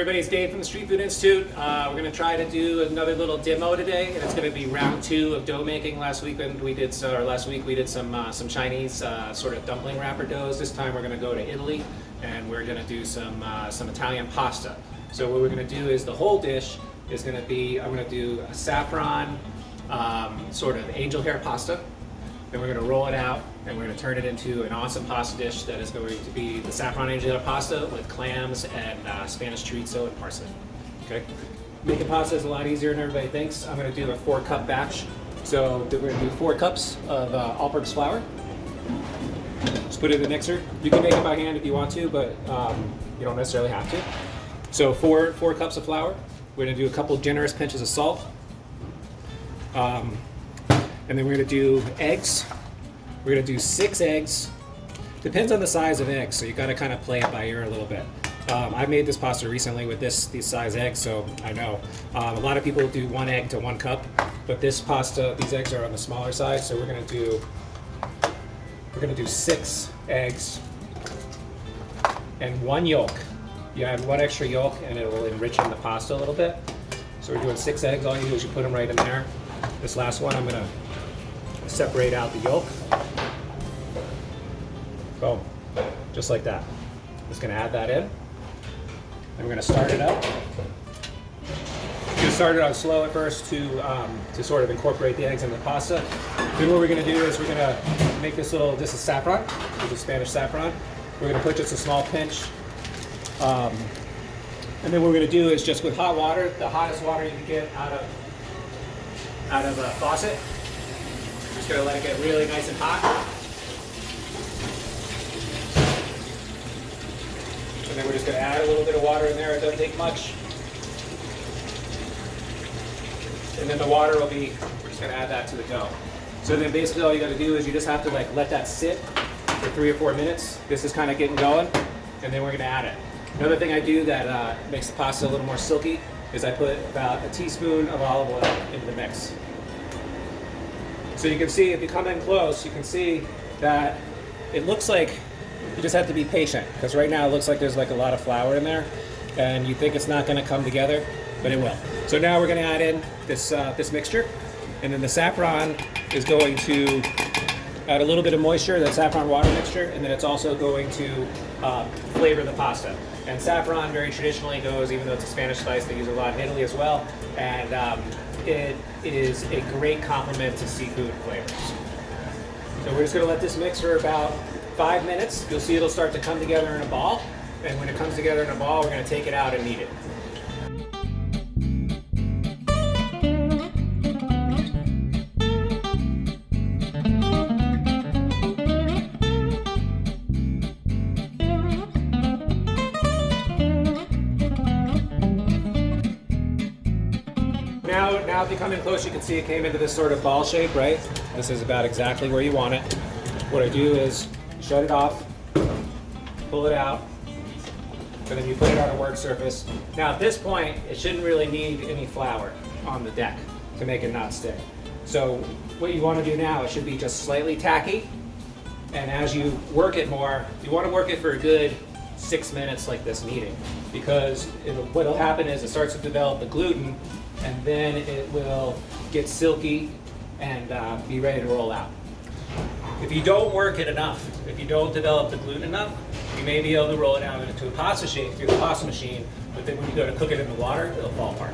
everybody, it's Dave from the Street Food Institute. We're going to try to do another little demo today, and it's going to be round 2 of dough making. Last week we did some Chinese sort of dumpling wrapper doughs. This time we're going to go to Italy, and we're going to do some Italian pasta. So what we're going to do is the whole dish is going to be, I'm going to do a saffron sort of angel hair pasta. Then we're going to roll it out and we're going to turn it into an awesome pasta dish that is going to be the Saffron Angel Hair Pasta with clams and Spanish chorizo and parsley. Okay? Making pasta is a lot easier than everybody thinks. I'm going to do a 4-cup batch. So we're going to do 4 cups of all-purpose flour. Just put it in the mixer. You can make it by hand if you want to, but you don't necessarily have to. So 4 cups of flour. We're going to do a couple generous pinches of salt. And then we're going to do eggs. We're going to do 6 eggs. Depends on the size of eggs, so you got to kind of play it by ear a little bit. I made this pasta recently with these size eggs, so I know. A lot of people do 1 egg to 1 cup, but this pasta, these eggs are on the smaller side, so we're going to do 6 eggs and 1 yolk. You add 1 extra yolk, and it will enrich in the pasta a little bit. So we're doing 6 eggs. All you do is you put them right in there. This last one, I'm going to separate out the yolk. Boom. Just like that. Just going to add that in. And we're going to start it up. We're going to start it on slow at first to sort of incorporate the eggs in the pasta. Then what we're going to do is we're going to make this is saffron. This is Spanish saffron. We're going to put just a small pinch. And then what we're going to do is just with hot water, the hottest water you can get out of a faucet. Just going to let it get really nice and hot. And then we're just going to add a little bit of water in there. It doesn't take much. And then the water will be, we're just going to add that to the dough. So then basically all you got to do is you just have to let that sit for 3 or 4 minutes. This is kind of getting going. And then we're going to add it. Another thing I do that makes the pasta a little more silky is I put about a teaspoon of olive oil into the mix. So you can see, if you come in close, you can see that it looks like you just have to be patient, because right now it looks like there's a lot of flour in there, and you think it's not going to come together, but it will. So now we're going to add in this mixture, and then the saffron is going to add a little bit of moisture, that saffron water mixture, and then it's also going to flavor the pasta. And saffron very traditionally goes, even though it's a Spanish spice, they use a lot in Italy as well, and it is a great complement to seafood flavors. So we're just going to let this mix for about 5 minutes. You'll see it'll start to come together in a ball, and when it comes together in a ball, we're going to take it out and knead it. Now if you come in close, you can see it came into this sort of ball shape, right? This is about exactly where you want it. What I do is shut it off, pull it out, and then you put it on a work surface. Now at this point, it shouldn't really need any flour on the deck to make it not stick. So what you want to do now, it should be just slightly tacky, and as you work it more, you want to work it for a good 6 minutes like this kneading, because what'll happen is it starts to develop the gluten, and then it will get silky and be ready to roll out. If you don't work it enough, if you don't develop the gluten enough, you may be able to roll it out into a pasta shape through the pasta machine, but then when you go to cook it in the water, it'll fall apart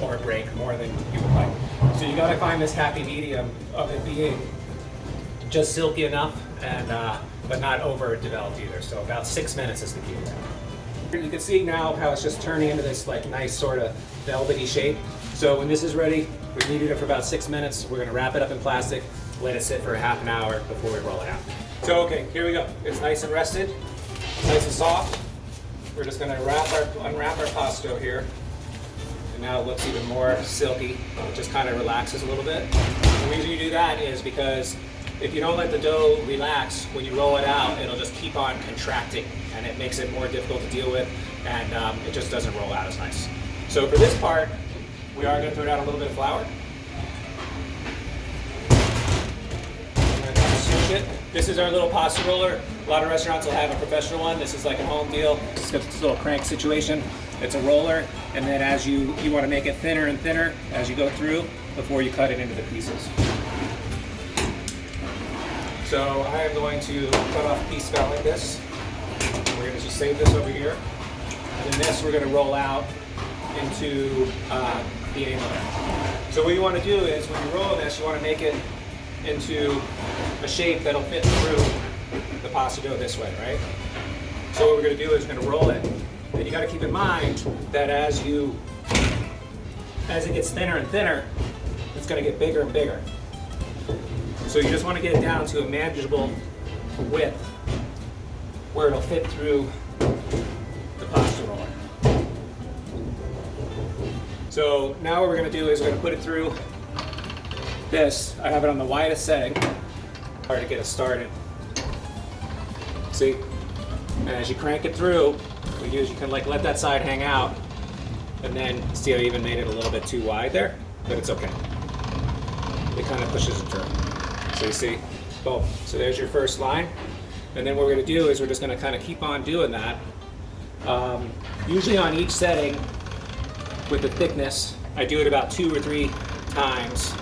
or break more than you would like. So you gotta find this happy medium of it being just silky enough and but not overdeveloped either. So about 6 minutes is the key. You can see now how it's just turning into this nice sort of velvety shape. So when this is ready, we've kneaded it for about 6 minutes. We're going to wrap it up in plastic, let it sit for a half an hour before we roll it out. So okay, here we go. It's nice and rested, nice and soft. We're just going to unwrap our pasta here. And now it looks even more silky. It just kind of relaxes a little bit. The reason you do that is because if you don't let the dough relax, when you roll it out, it'll just keep on contracting, and it makes it more difficult to deal with, and it just doesn't roll out as nice. So for this part, we are going to throw down a little bit of flour. And then switch it. This is our little pasta roller. A lot of restaurants will have a professional one. This is like a home deal. It's got this little crank situation. It's a roller, and then as you want to make it thinner and thinner as you go through before you cut it into the pieces. So I am going to cut off a piece about like this. We're going to just save this over here. And then this we're going to roll out into the angel hair. So what you want to do is when you're rolling this, you want to make it into a shape that'll fit through the pasta dough this way, right? So what we're going to do is we're going to roll it. And you got to keep in mind that as it gets thinner and thinner, it's going to get bigger and bigger. So you just want to get it down to a manageable width where it'll fit through the pasta roller. So now what we're going to do is we're going to put it through this. I have it on the widest setting. Hard to get it started. See? And as you crank it through, what you do is you can like let that side hang out, and then see how I even made it a little bit too wide there, but it's okay. It kind of pushes it through. So you see, boom. So there's your first line. And then what we're gonna do is we're just gonna kind of keep on doing that. Usually on each setting with the thickness, I do it about 2 or 3 times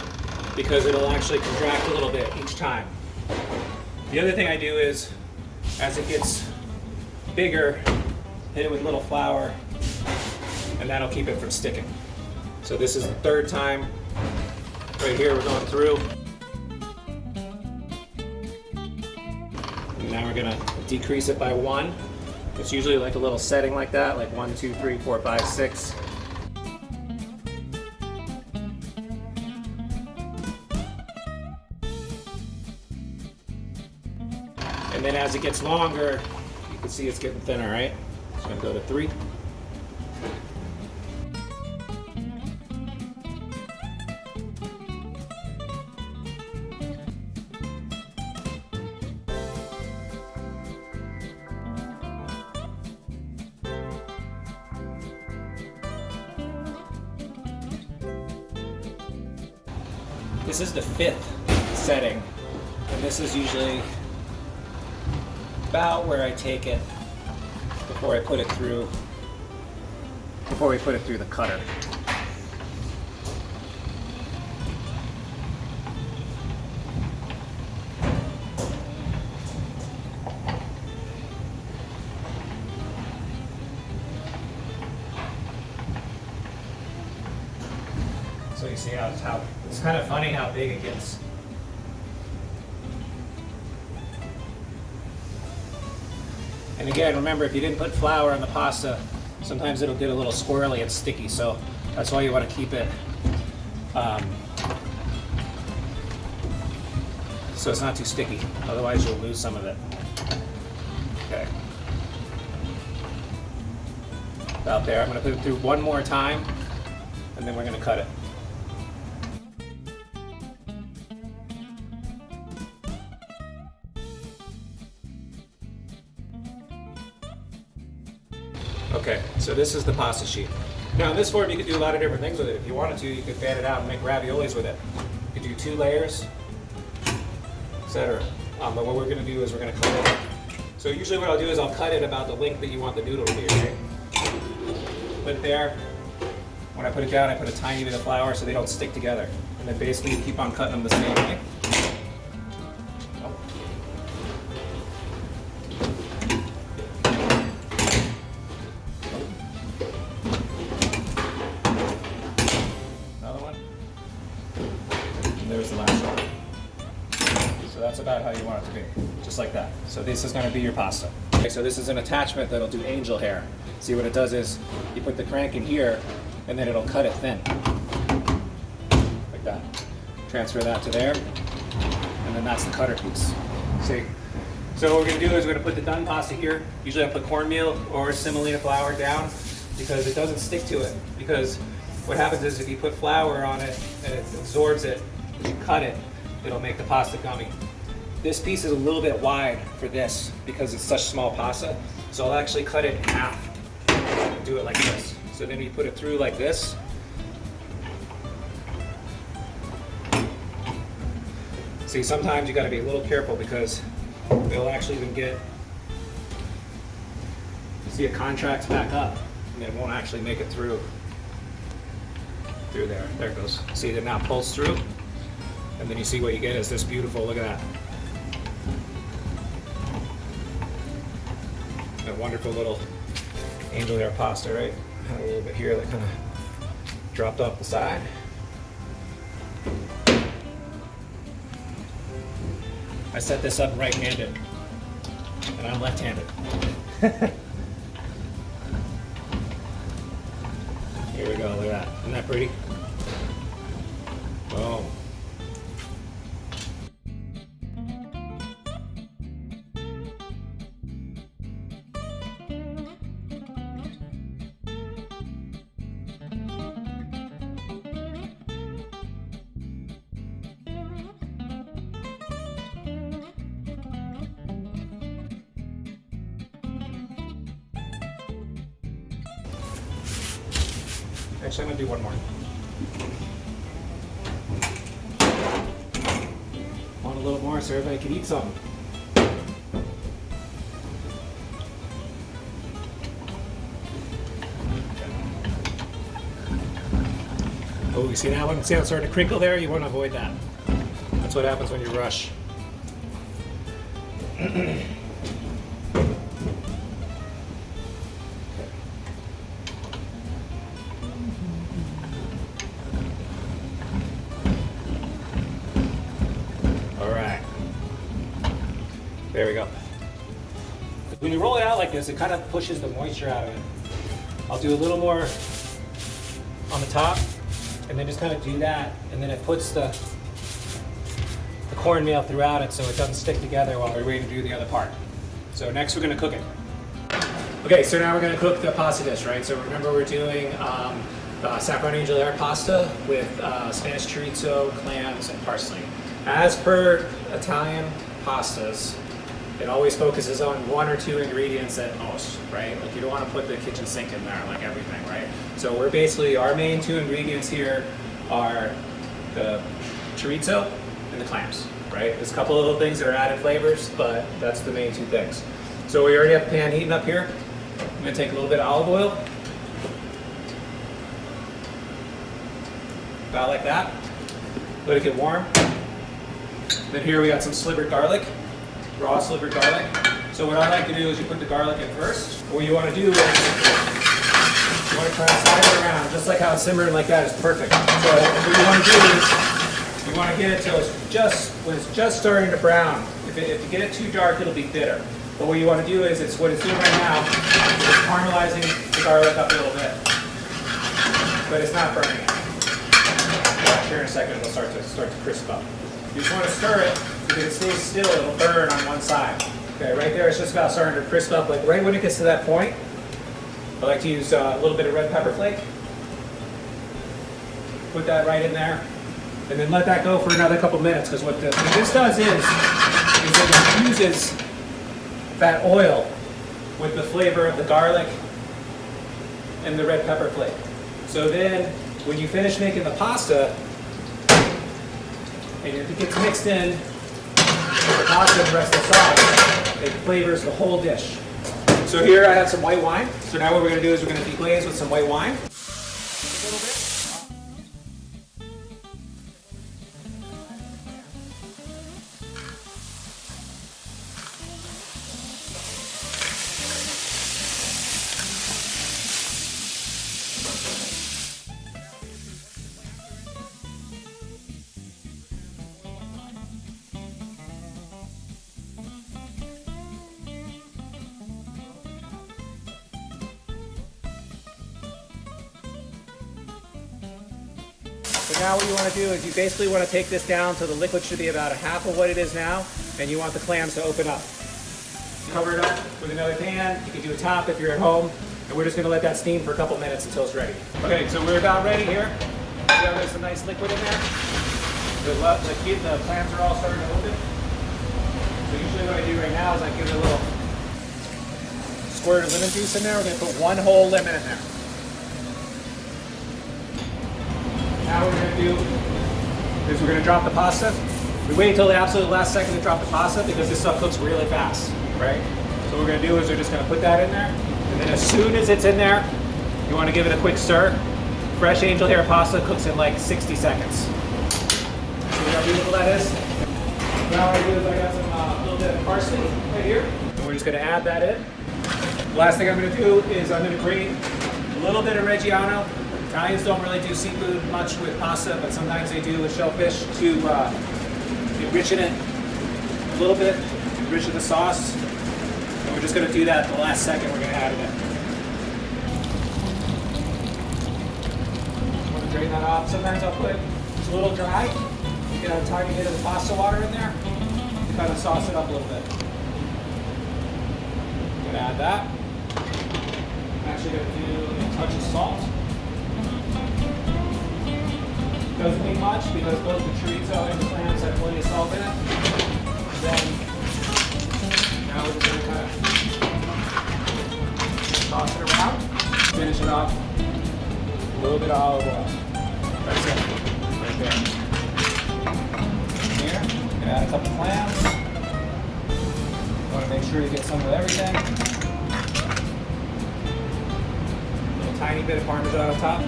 because it'll actually contract a little bit each time. The other thing I do is, as it gets bigger, hit it with a little flour, and that'll keep it from sticking. So this is the 3rd time. Right here we're going through. And now we're gonna decrease it by 1. It's usually like a little setting like that, like 1, 2, 3, 4, 5, 6. And then as it gets longer, you can see it's getting thinner, right? So I'm gonna go to 3. This is the 5th setting, and this is usually about where I take it before I put it through, before we put it through the cutter. So you see how it's kind of funny how big it gets. And again, remember, if you didn't put flour on the pasta, sometimes it'll get a little squirrely and sticky, so that's why you want to keep it so it's not too sticky. Otherwise you'll lose some of it. Okay. About there. I'm going to put it through one more time, and then we're going to cut it. Okay, so this is the pasta sheet. Now in this form you could do a lot of different things with it. If you wanted to, you could fan it out and make raviolis with it. You could do 2 layers, etc. But what we're going to do is we're going to cut it. So usually what I'll do is I'll cut it about the length that you want the noodle to be, right? Put it there. When I put it down, I put a tiny bit of flour so they don't stick together. And then basically you keep on cutting them the same way. There's the last one. So that's about how you want it to be, just like that. So this is going to be your pasta. Okay, so this is an attachment that'll do angel hair. See, what it does is you put the crank in here, and then it'll cut it thin, like that. Transfer that to there, and then that's the cutter piece. See? So what we're going to do is we're going to put the done pasta here. Usually I put cornmeal or semolina flour down because it doesn't stick to it. Because what happens is if you put flour on it and it absorbs it, as you cut it, it'll make the pasta gummy. This piece is a little bit wide for this because it's such small pasta. So I'll actually cut it in half and do it like this. So then you put it through like this. See, sometimes you got to be a little careful because it'll actually even get, see, it contracts back up. and it won't actually make it through there. There it goes. See, it now pulls through, and then you see what you get is this beautiful, look at that. That wonderful little angel hair pasta, right? Had a little bit here that kind of dropped off the side. I set this up right-handed, and I'm left-handed. Here we go, look at that. Isn't that pretty? Boom. Actually, I'm gonna do one more. Want a little more so everybody can eat something. Oh, you see that one? See how it's starting to crinkle there? You want to avoid that. That's what happens when you rush. There we go. When you roll it out like this, it kind of pushes the moisture out of it. I'll do a little more on the top, and then just kind of do that, and then it puts the cornmeal throughout it so it doesn't stick together while we're waiting to do the other part. So next we're going to cook it. Okay, so now we're going to cook the pasta dish, right? So remember we're doing Saffron Angel Hair Pasta with Spanish chorizo, clams, and parsley. As per Italian pastas, it always focuses on one or two ingredients at most, right? Like you don't want to put the kitchen sink in there like everything, right? So we're basically, our main two ingredients here are the chorizo and the clams, right? There's a couple of little things that are added flavors, but that's the main two things. So we already have the pan heating up here. I'm gonna take a little bit of olive oil, about like that. Let it get warm. Then here we got some slivered garlic. Raw slivered garlic. So what I like to do is you put the garlic in first. What you want to do is you want to try to slide it around, just like how it's simmering like that is perfect. So what you want to do is you want to get it till when it's just starting to brown. If you get it too dark, it'll be bitter. But what you want to do is what it's doing right now is it's caramelizing the garlic up a little bit, but it's not burning it. Here in a second, it'll start to crisp up. You just want to stir it. If it stays still, it'll burn on one side. Okay, right there, it's just about starting to crisp up. Like right when it gets to that point, I like to use a little bit of red pepper flake. Put that right in there, and then let that go for another couple minutes. Because what this does is it infuses that oil with the flavor of the garlic and the red pepper flake. So then, when you finish making the pasta, and it gets mixed in with the pasta and the rest of the sauce, it flavors the whole dish. So here I have some white wine. So now what we're going to do is we're going to deglaze with some white wine. A little bit. So now what you want to do is you basically want to take this down so the liquid should be about a half of what it is now, and you want the clams to open up. Cover it up with another pan. You can do a top if you're at home, and we're just going to let that steam for a couple minutes until it's ready. Okay, so we're about ready here. See how there's some nice liquid in there? The clams are all starting to open. So usually what I do right now is I give it a little squirt of lemon juice in there. We're going to put one whole lemon in there. Now what we're going to do is we're going to drop the pasta. We wait until the absolute last second to drop the pasta because this stuff cooks really fast, right? So what we're going to do is we're just going to put that in there, and then as soon as it's in there, You want to give it a quick stir. Fresh angel hair pasta cooks in like 60 seconds. See how beautiful that is? Now what I do is I got some little bit of parsley right here. And we're just going to add that in. Last thing I'm going to do is I'm going to grate a little bit of Reggiano. Italians don't really do seafood much with pasta, but sometimes they do with shellfish to enrichen it a little bit, enrichen the sauce. And we're just going to do that the last second we're going to add it in. I'm going to drain that off. Sometimes I'll put it just a little dry, get a tiny bit of the pasta water in there, to kind of sauce it up a little bit. I'm going to add that. I'm actually going to do a touch of salt. Doesn't need much because both the chorizo and the clams have plenty of salt in it. Then now we're just going to kind of toss it around, finish it off. A little bit of olive oil. That's it. Right there. Here, I'm going to add a couple clams. Want to make sure you get some of everything. A little tiny bit of Parmesan on top.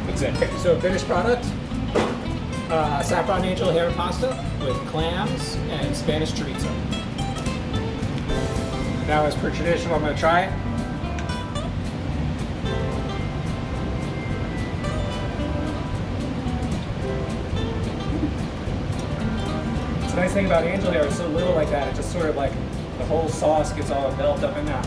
That's it. So finished product, Saffron Angel Hair Pasta with clams and Spanish chorizo. Now, as per tradition, I'm going to try it. It's a nice thing about angel hair, it's so little like that, it just sort of like the whole sauce gets all enveloped up in there.